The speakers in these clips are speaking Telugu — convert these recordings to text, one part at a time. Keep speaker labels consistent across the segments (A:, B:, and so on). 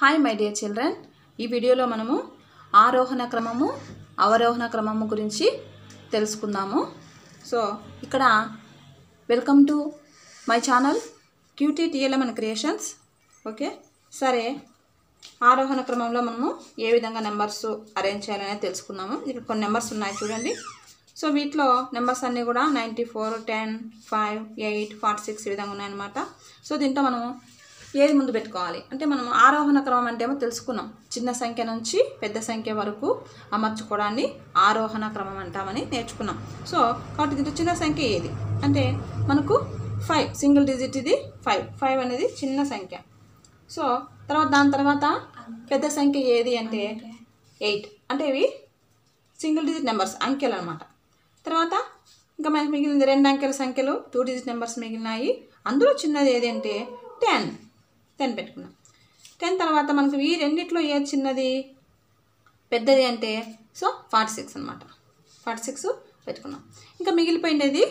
A: హాయ్ మై డియర్ చిల్డ్రన్, ఈ వీడియోలో మనము ఆరోహణ క్రమము అవరోహణ క్రమము గురించి తెలుసుకుందాము. సో ఇక్కడ welcome to my channel QT TLM and creations. Okay, సరే, ఆరోహణ క్రమంలో మనము ఏ విధంగా నెంబర్స్ అరేంజ్ చేయాలనేది తెలుసుకుందాము. ఇక్కడ కొన్ని నెంబర్స్ ఉన్నాయి చూడండి. సో వీటిలో నెంబర్స్ అన్నీ కూడా 94, 10, 5, 8, 46 ఈ విధంగా ఉన్నాయన్నమాట. సో దీంట్లో మనము ఏది ముందు పెట్టుకోవాలి అంటే మనం ఆరోహణ క్రమం అంటే ఏమో తెలుసుకున్నాం. చిన్న సంఖ్య నుంచి పెద్ద సంఖ్య వరకు అమర్చుకోవడాన్ని ఆరోహణ క్రమం అంటామని నేర్చుకున్నాం. సో కాబట్టి దీంట్లో చిన్న సంఖ్య ఏది అంటే మనకు 5 సింగిల్ డిజిట్, ఇది 5 అనేది చిన్న సంఖ్య. సో దాని తర్వాత పెద్ద సంఖ్య ఏది అంటే 8, అంటే ఇవి సింగిల్ డిజిట్ నెంబర్స్, అంకెలు అనమాట. తర్వాత ఇంకా మనకి మిగిలింది 2 అంకెల సంఖ్యలు, 2 డిజిట్ నెంబర్స్ మిగిలినాయి. అందులో చిన్నది ఏది అంటే 10 పెట్టుకున్నాం. 10 తర్వాత మనకు ఈ రెండిట్లో ఏది చిన్నది పెద్దది అంటే 46 అనమాట. 46 పెట్టుకున్నాం. ఇంకా మిగిలిపోయినది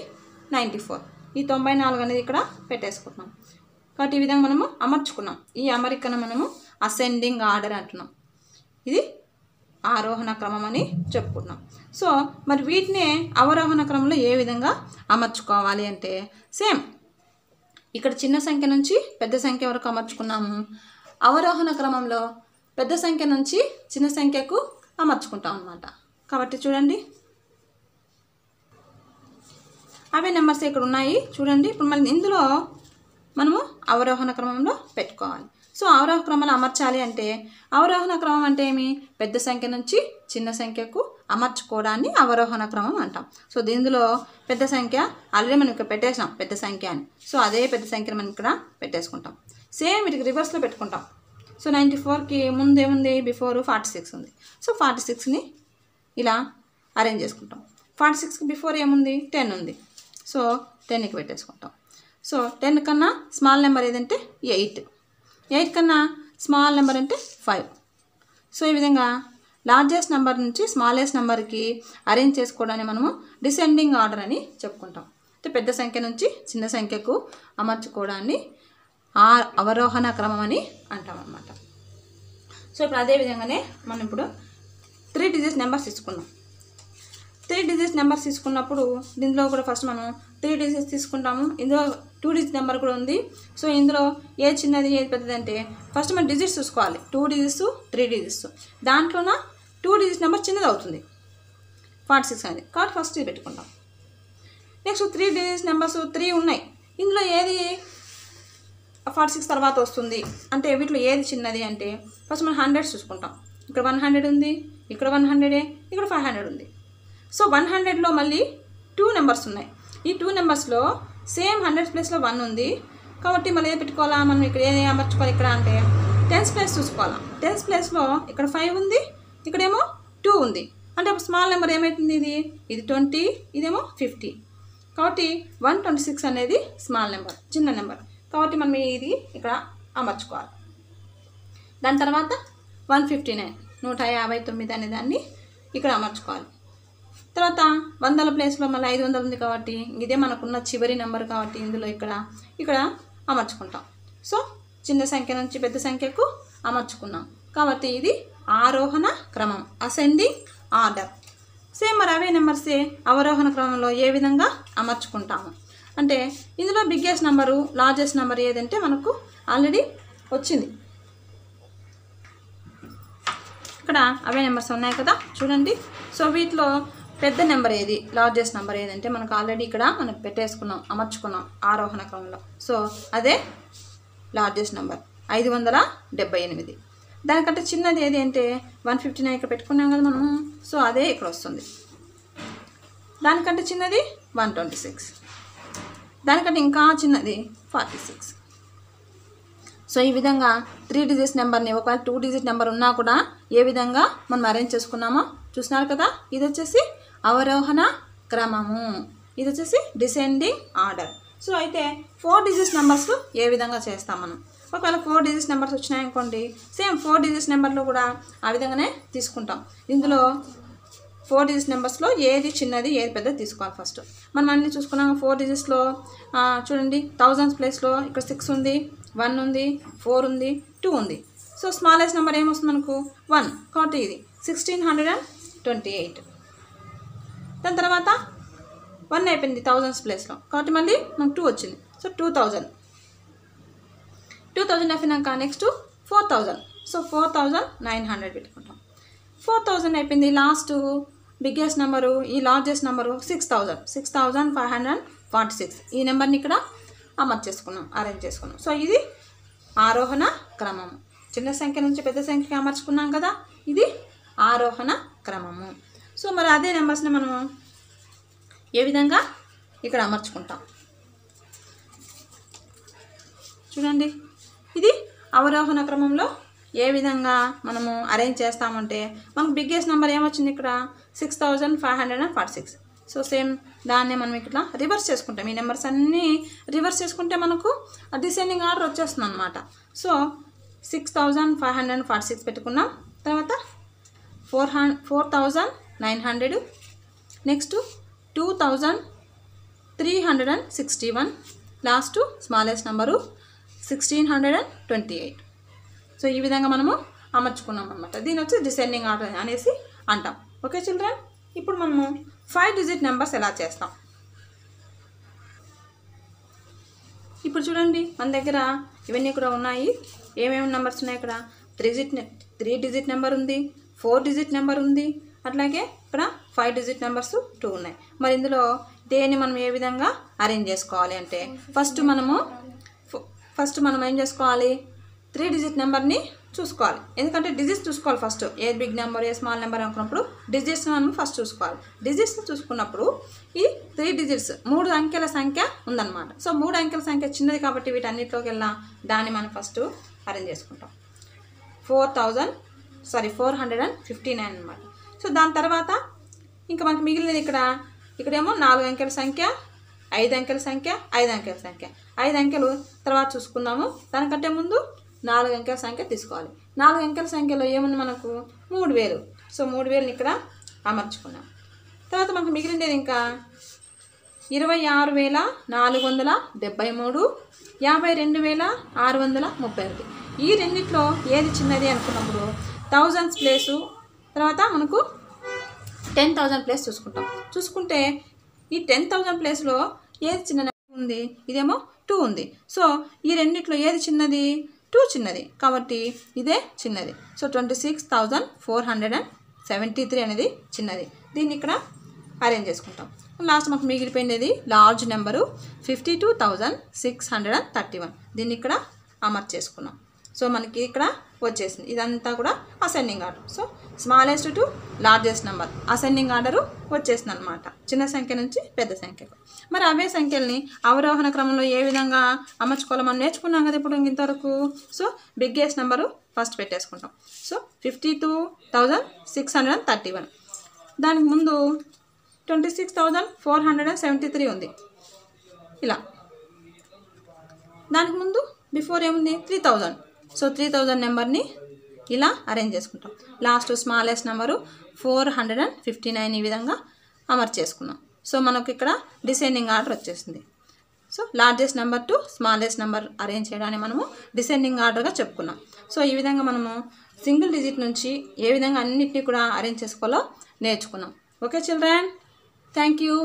A: 94, ఈ 94 అనేది ఇక్కడ పెట్టేసుకుంటున్నాం. కాబట్టి ఈ విధంగా మనము అమర్చుకున్నాం. ఈ అమరికను మనము అసెండింగ్ ఆర్డర్ అంటున్నాం. ఇది ఆరోహణ క్రమం అని చెప్పుకుంటున్నాం. సో మరి వీటినే అవరోహణ క్రమంలో ఏ విధంగా అమర్చుకోవాలి అంటే సేమ్ ఇక్కడ చిన్న సంఖ్య నుంచి పెద్ద సంఖ్య వరకు అమర్చుకున్నాము. అవరోహణ క్రమంలో పెద్ద సంఖ్య నుంచి చిన్న సంఖ్యకు అమర్చుకుంటాం అన్నమాట. కాబట్టి చూడండి, అవే నెంబర్స్ ఇక్కడ ఉన్నాయి చూడండి. ఇప్పుడు మళ్ళీ ఇందులో మనము అవరోహణ క్రమంలో పెట్టుకోవాలి. సో అవరోహణ క్రమంలో అమర్చాలి అంటే అవరోహణ క్రమం అంటే ఏమి, పెద్ద సంఖ్య నుంచి చిన్న సంఖ్యకు అమర్చుకోవడాన్ని అవరోహణ క్రమం అంటాం. సో దీనిలో పెద్ద సంఖ్య ఆల్రెడీ మనం ఇక్కడ పెట్టేసాం పెద్ద సంఖ్య అని. సో అదే పెద్ద సంఖ్యను మనం ఇక్కడ పెట్టేసుకుంటాం. సేమ్ వీటికి రివర్స్లో పెట్టుకుంటాం. సో 94కి ముందు ఏముంది, బిఫోర్ 46 ఉంది. సో 46ని ఇలా అరేంజ్ చేసుకుంటాం. 46కి బిఫోర్ ఏముంది, 10 ఉంది. సో 10కి పెట్టేసుకుంటాం. సో 10 కన్నా స్మాల్ నెంబర్ ఏదంటే 8 కన్నా స్మాల్ నెంబర్ అంటే 5. సో ఈ విధంగా లార్జెస్ట్ నెంబర్ నుంచి స్మాలెస్ట్ నెంబర్కి అరేంజ్ చేసుకోవడాన్ని మనము డిసెండింగ్ ఆర్డర్ అని చెప్పుకుంటాం. అంటే పెద్ద సంఖ్య నుంచి చిన్న సంఖ్యకు అమర్చుకోవడాన్ని అవరోహణ క్రమం అని అంటాం అన్నమాట. సో ఇప్పుడు అదే విధంగానే మనం ఇప్పుడు 3 డిజిట్ నెంబర్స్ తీసుకున్నాం. 3 డిజిట్ నెంబర్స్ తీసుకున్నప్పుడు దీనిలో కూడా ఫస్ట్ మనం 3 డిజిట్స్ తీసుకుంటాము. ఇందులో 2 డిజిట్ నెంబర్ కూడా ఉంది. సో ఇందులో ఏ చిన్నది ఏది పెద్దది అంటే ఫస్ట్ మనం డిజిట్స్ చూసుకోవాలి. 2 డిజిట్స్ 3 డిజిట్స్, దాంట్లోన 2 డిజిట్ నెంబర్ చిన్నది అవుతుంది 46 అనేది. కాబట్టి ఫస్ట్ ఇది పెట్టుకుంటాం. నెక్స్ట్ 3 డిజిట్ నెంబర్స్ 3 ఉన్నాయి. ఇందులో ఏది 46 తర్వాత వస్తుంది అంటే వీటిలో ఏది చిన్నది అంటే ఫస్ట్ మనం 100 చూసుకుంటాం. ఇక్కడ 100 ఉంది, ఇక్కడ 100, ఇక్కడ 500 ఉంది. సో 100లో మళ్ళీ 2 నెంబర్స్ ఉన్నాయి. ఈ 2 నెంబర్స్లో సేమ్ 100 ప్లేస్లో 1 ఉంది. కాబట్టి మళ్ళీ ఏది పెట్టుకోవాలా, మనం ఇక్కడ ఏది అమర్చుకోవాలి ఇక్కడ అంటే 10th ప్లేస్ చూసుకోవాలా. 10th ప్లేస్లో ఇక్కడ 5 ఉంది, ఇక్కడేమో 2 ఉంది. అంటే స్మాల్ నెంబర్ ఏమవుతుంది, ఇది 20, ఇదేమో 50. కాబట్టి 126 అనేది స్మాల్ నెంబర్, చిన్న నెంబర్. కాబట్టి మనం ఇది ఇక్కడ అమర్చుకోవాలి. దాని తర్వాత 159 159 అనే దాన్ని ఇక్కడ అమర్చుకోవాలి. తర్వాత 100ల ప్లేస్లో మళ్ళీ 500 ఉంది కాబట్టి ఇదే మనకున్న చివరి నెంబర్ కాబట్టి ఇందులో ఇక్కడ అమర్చుకుంటాం. సో చిన్న సంఖ్య నుంచి పెద్ద సంఖ్యకు అమర్చుకున్నాం. కాబట్టి ఇది ఆరోహణ క్రమం, అసెండింగ్ ఆర్డర్. సేమ్ మరి అవే నెంబర్సే అవరోహణ క్రమంలో ఏ విధంగా అమర్చుకుంటాము అంటే ఇందులో బిగ్గెస్ట్ నెంబరు లార్జెస్ట్ నెంబర్ ఏదంటే మనకు ఆల్రెడీ వచ్చింది. ఇక్కడ అవే నెంబర్స్ ఉన్నాయి కదా చూడండి. సో వీటిలో పెద్ద నెంబర్ ఏది, లార్జెస్ట్ నెంబర్ ఏదంటే మనకు ఆల్రెడీ ఇక్కడ మనం పెట్టేసుకున్నాం, అమర్చుకున్నాం ఆరోహణ క్రమంలో. సో అదే లార్జెస్ట్ నెంబర్ 578. దానికంటే చిన్నది ఏది అంటే 159 ఇక్కడ పెట్టుకున్నాం కదా మనం. సో అదే ఇక్కడ వస్తుంది. దానికంటే చిన్నది 126, దానికంటే ఇంకా చిన్నది 46. సో ఈ విధంగా 3 డిజిట్ నెంబర్ని ఒకవేళ 2 డిజిట్ నెంబర్ ఉన్నా కూడా ఏ విధంగా మనం అరేంజ్ చేసుకున్నామో చూస్తున్నారు కదా. ఇది వచ్చేసి అవరోహణ క్రమము, ఇది వచ్చేసి డిసెండింగ్ ఆర్డర్. సో అయితే 4 డిజిట్ నెంబర్స్ ఏ విధంగా చేస్తాం మనం. ఒకవేళ 4 డిజిట్ నెంబర్స్ వచ్చినాయనుకోండి, సేమ్ 4 డిజిట్ నెంబర్లో కూడా ఆ విధంగానే తీసుకుంటాం. ఇందులో 4 డిజిట్ నెంబర్స్లో ఏది చిన్నది ఏది పెద్దది తీసుకోవాలి. ఫస్ట్ మనం అన్నీ చూసుకున్నాము. 4 డిజిట్స్లో చూడండి, థౌజండ్స్ ప్లేస్లో ఇక్కడ 6 ఉంది, 1 ఉంది, 4 ఉంది, 2 ఉంది. సో స్మాలెస్ట్ నెంబర్ ఏమొస్తుంది మనకు 1 కాబట్టి ఇది 1628. దాని తర్వాత 1 అయిపోయింది థౌజండ్స్ ప్లేస్లో కాబట్టి మళ్ళీ మనకు 2 వచ్చింది. సో 2000 అయిపోయినాక నెక్స్ట్ 4000. సో 4900 పెట్టుకుంటాం. 4000 అయిపోయింది. లాస్ట్ బిగ్గెస్ట్ నెంబరు ఈ లార్జెస్ట్ నెంబరు 6546. ఈ నెంబర్ని ఇక్కడ అరేంజ్ చేసుకున్నాం. సో ఇది ఆరోహణ క్రమము. చిన్న సంఖ్య నుంచి పెద్ద సంఖ్యకి అమర్చుకున్నాం కదా, ఇది ఆరోహణ క్రమము. సో మరి అదే నెంబర్స్ని మనము ఏ విధంగా ఇక్కడ అమర్చుకుంటాం చూడండి. ఇది అవరోహణ క్రమంలో ఏ విధంగా మనము అరేంజ్ చేస్తామంటే మనకు బిగ్గెస్ట్ నెంబర్ ఏమొచ్చింది ఇక్కడ 6546. సో సేమ్ దాన్నే మనం ఇట్లా రివర్స్ చేసుకుంటాం. ఈ నెంబర్స్ అన్నీ రివర్స్ చేసుకుంటే మనకు డిసెండింగ్ ఆర్డర్ వచ్చేస్తుంది అనమాట. సో 6546 పెట్టుకున్నాం. తర్వాత 4900, next 2361, last smallest number 1628. So ఈ విధంగా మనము అమర్చుకున్నాం అనమాట. దీని వచ్చి డిసెండింగ్ ఆర్డర్ అనేసి అంటాం. ఓకే చిల్డ్రన్, ఇప్పుడు మనము 5 డిజిట్ నెంబర్స్ ఎలా చేస్తాం. ఇప్పుడు చూడండి మన దగ్గర ఇవన్నీ కూడా ఉన్నాయి. ఏమేమి నెంబర్స్ ఉన్నాయి ఇక్కడ 3 డిజిట్ నెంబర్ ఉంది, 4 డిజిట్ నెంబర్ ఉంది, అట్లాగే ఇక్కడ 5 డిజిట్ నెంబర్స్ 2 ఉన్నాయి. మరి ఇందులో దేన్ని మనం ఏ విధంగా అరేంజ్ చేసుకోవాలి అంటే ఫస్ట్ మనం ఏం చేసుకోవాలి, 3 డిజిట్ నెంబర్ని చూసుకోవాలి. ఎందుకంటే డిజిట్స్ చూసుకోవాలి first. A big number a small number అనుకున్నప్పుడు డిజిట్స్ మనం ఫస్ట్ చూసుకోవాలి. డిజిట్స్ చూసుకున్నప్పుడు ఈ 3 డిజిట్స్ 3 అంకెల సంఖ్య ఉందన్నమాట. సో 3 అంకెల సంఖ్య చిన్నది కాబట్టి వీటన్నిటిలోకి వెళ్ళినా దాన్ని మనం ఫస్ట్ అరేంజ్ చేసుకుంటాం. 459 అనమాట. సో దాని తర్వాత ఇంకా మనకి మిగిలినది ఇక్కడేమో 4 అంకెల సంఖ్య, 5 అంకెల సంఖ్య, 5 అంకెల సంఖ్య. 5 అంకెలు తర్వాత చూసుకుందాము. దానికంటే ముందు 4 అంకెల సంఖ్య తీసుకోవాలి. 4 అంకెల సంఖ్యలో ఏముంది మనకు 3000. సో 3000ని ఇక్కడ అమర్చుకున్నాం. తర్వాత మనకు మిగిలినది ఇంకా 26473, 52631. ఈ రెండిట్లో ఏది చిన్నది అనుకున్నప్పుడు థౌజండ్స్ ప్లేసు తర్వాత మనకు 10,000 ప్లేస్ చూసుకుంటే ఈ 10,000 ప్లేస్లో ఏది చిన్న నెంబర్ ఉంది, ఇదేమో 2 ఉంది. సో ఈ రెండిట్లో ఏది చిన్నది 2 చిన్నది కాబట్టి ఇదే చిన్నది. సో 26,473 అనేది చిన్నది. దీన్ని ఇక్కడ అరేంజ్ చేసుకుంటాం. లాస్ట్ మనకు మిగిలిపోయినది లార్జ్ నెంబరు 52,631. దీన్ని ఇక్కడ అమర్చేసుకున్నాం. సో మనకి ఇక్కడ వచ్చేసింది. ఇదంతా కూడా ascending order. So smallest to largest number ascending order వచ్చేసింది అనమాట, చిన్న సంఖ్య నుంచి పెద్ద సంఖ్యకు. మరి అవే సంఖ్యల్ని అవరోహణ క్రమంలో ఏ విధంగా అమర్చుకోవాలో మనం నేర్చుకున్నాం కదా ఇప్పుడు ఇంతవరకు. సో బిగ్గెస్ట్ నెంబరు ఫస్ట్ పెట్టేసుకుంటాం. సో 52,631. దానికి ముందు 26,473 ఉంది ఇలా. దానికి ముందు బిఫోర్ ఏముంది 3,000. సో 3,000 నెంబర్ని ఇలా అరేంజ్ చేసుకుంటాం. లాస్ట్ స్మాలెస్ట్ నెంబరు 459 ఈ విధంగా అమర్చేసుకున్నాం. సో మనకు ఇక్కడ డిసెండింగ్ ఆర్డర్ వచ్చేసింది. So largest number to smallest number arrange చేయడాన్ని మనము డిసెండింగ్ ఆర్డర్గా చెప్పుకున్నాం. సో ఈ విధంగా మనము సింగిల్ డిజిట్ నుంచి ఏ విధంగా అన్నిటినీ కూడా అరేంజ్ చేసుకోవాలో నేర్చుకున్నాం. Okay children, thank you.